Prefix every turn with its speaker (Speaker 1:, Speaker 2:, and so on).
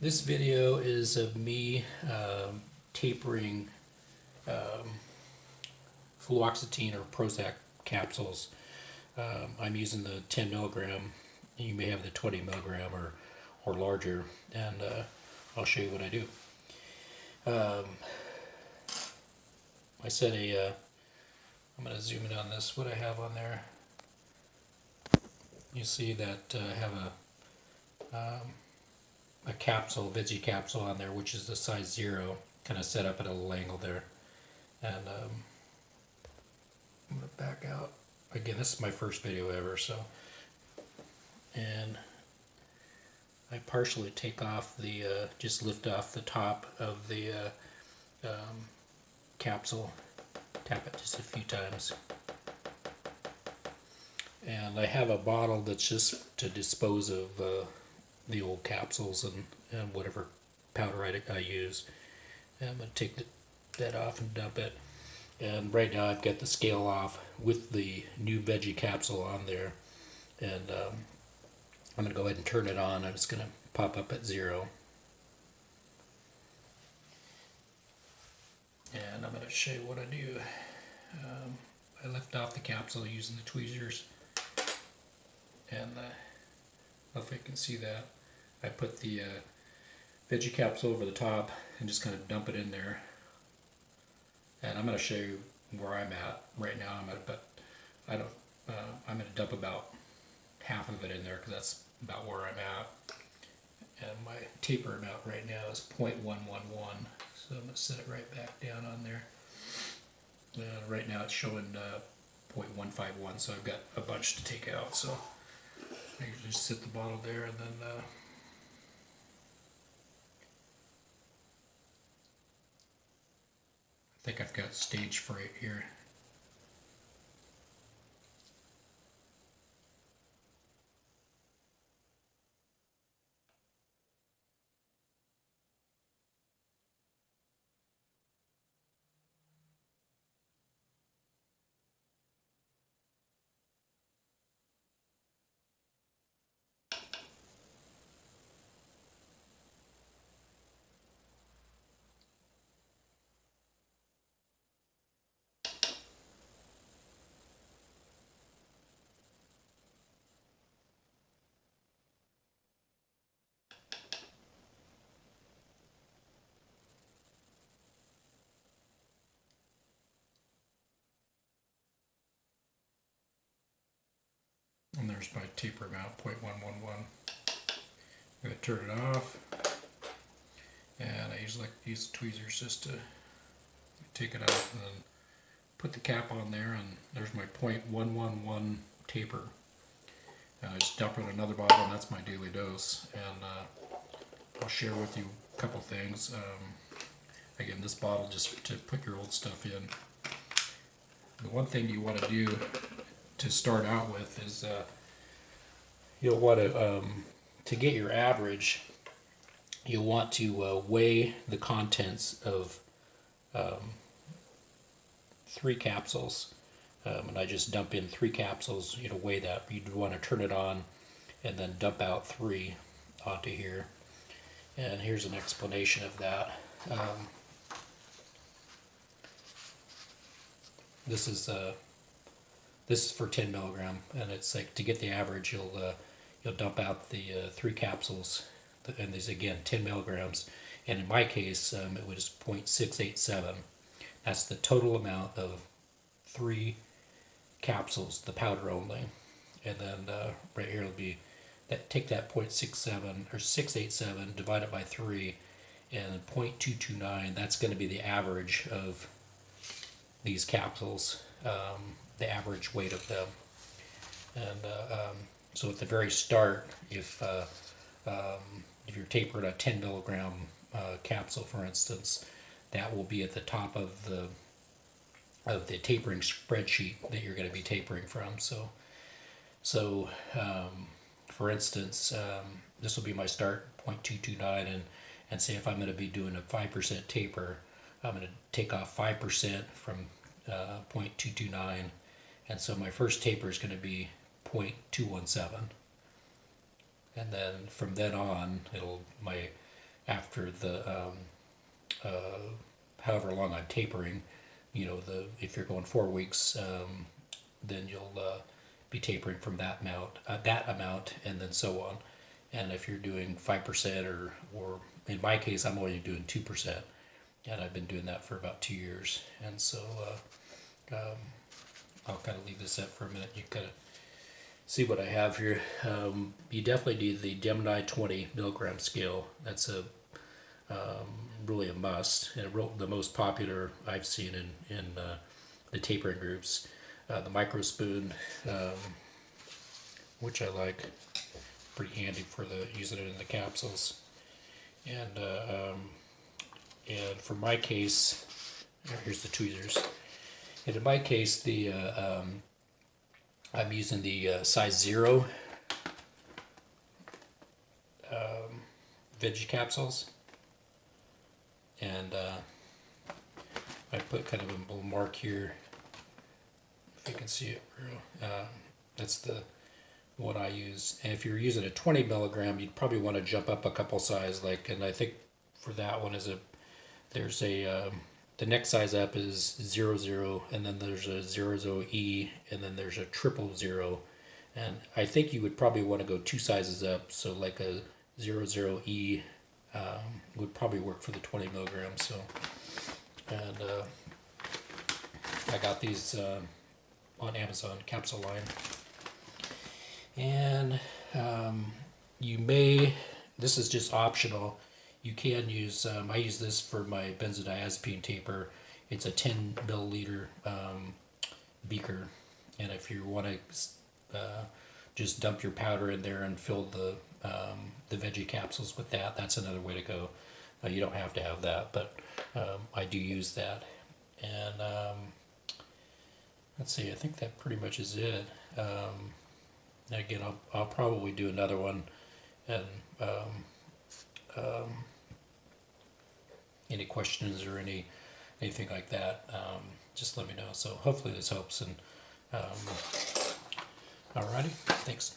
Speaker 1: This video is of me tapering fluoxetine or Prozac capsules. I'm using the 10 milligram. You may have the 20 milligram or larger, and I'll show you what I do. I set I'm going to zoom in on this, what I have on there. You see that I have a capsule, veggie capsule on there, which is the size 0, kind of set up at a little angle there. And I'm going to back out. Again, this is my first video ever, so. And I partially take off the, just lift off the top of the capsule, tap it just a few times. And I have a bottle that's just to dispose of the old capsules and whatever powder I use. And I'm going to take that off and dump it. And right now I've got the scale off with the new veggie capsule on there. And I'm going to go ahead and turn it on, and it's going to pop up at 0. And I'm going to show you what I do. I lift off the capsule using the tweezers. And I don't know if you can see that. I put the veggie capsule over the top and just kind of dump it in there. And I'm going to show you where I'm at right now. I'm going to dump about half of it in there because that's about where I'm at. And my taper amount right now is 0.111. So I'm going to set it right back down on there. Right now it's showing 0.151, so I've got a bunch to take out. So I just sit the bottle there, and then I think I've got stage fright here. And there's my taper amount, 0.111. I'm going to turn it off. And I usually like to use the tweezers just to take it out and then put the cap on there, and there's my 0.111 taper. I just dump it in another bottle, and that's my daily dose. And I'll share with you a couple things. Again, this bottle just to put your old stuff in. The one thing you want to do to start out with is you'll want to get your average. You'll want to weigh the contents of 3 capsules, and I just dump in 3 capsules. Weigh that. You'd want to turn it on and then dump out 3 onto here. And here's an explanation of that. This is for 10 milligram, and it's like to get the average, you'll dump out the 3 capsules, and these again 10 milligrams. And in my case, it was 0.687. That's the total amount of 3 capsules, the powder only. And then right here it'll be that. Take that 0.67 or 687, divide it by 3, and 0.229. That's going to be the average of these capsules, the average weight of them. And so at the very start, if you're tapering a 10 milligram capsule, for instance, that will be at the top of the tapering spreadsheet that you're going to be tapering from. So for instance, this will be my start, 0.229, and say if I'm going to be doing a 5% taper, I'm going to take off 5% from 0.229, and so my first taper is going to be 0.217, and then from then on, my after the however long I'm tapering, if you're going 4 weeks, then you'll be tapering from that amount, and then so on. And if you're doing 5% or in my case, I'm only doing 2%, and I've been doing that for about 2 years. And so I'll kind of leave this up for a minute. You kind of see what I have here. You definitely need the Gemini 20 milligram scale. That's really a must, and the most popular I've seen in the tapering groups. The micro spoon, which I like, pretty handy for using it in the capsules. And for my case, here's the tweezers. And in my case, I'm using the size 0 veggie capsules, and I put kind of a little mark here, if you can see it. That's the one I use. And if you're using a 20 milligram, you'd probably want to jump up a couple size. And I think for that one there's the next size up is 00, and then there's a 00E, and then there's a 000. And I think you would probably want to go 2 sizes up, so like a 00E would probably work for the 20 milligrams. So, and I got these on Amazon, capsule line. And this is just optional. You can use, I use this for my benzodiazepine taper. It's a 10 milliliter beaker. And if you want to just dump your powder in there and fill the veggie capsules with that, that's another way to go. You don't have to have that, but I do use that. And let's see, I think that pretty much is it. Again, I'll probably do another one, and any questions or anything like that, just let me know. So hopefully this helps. And alrighty, thanks.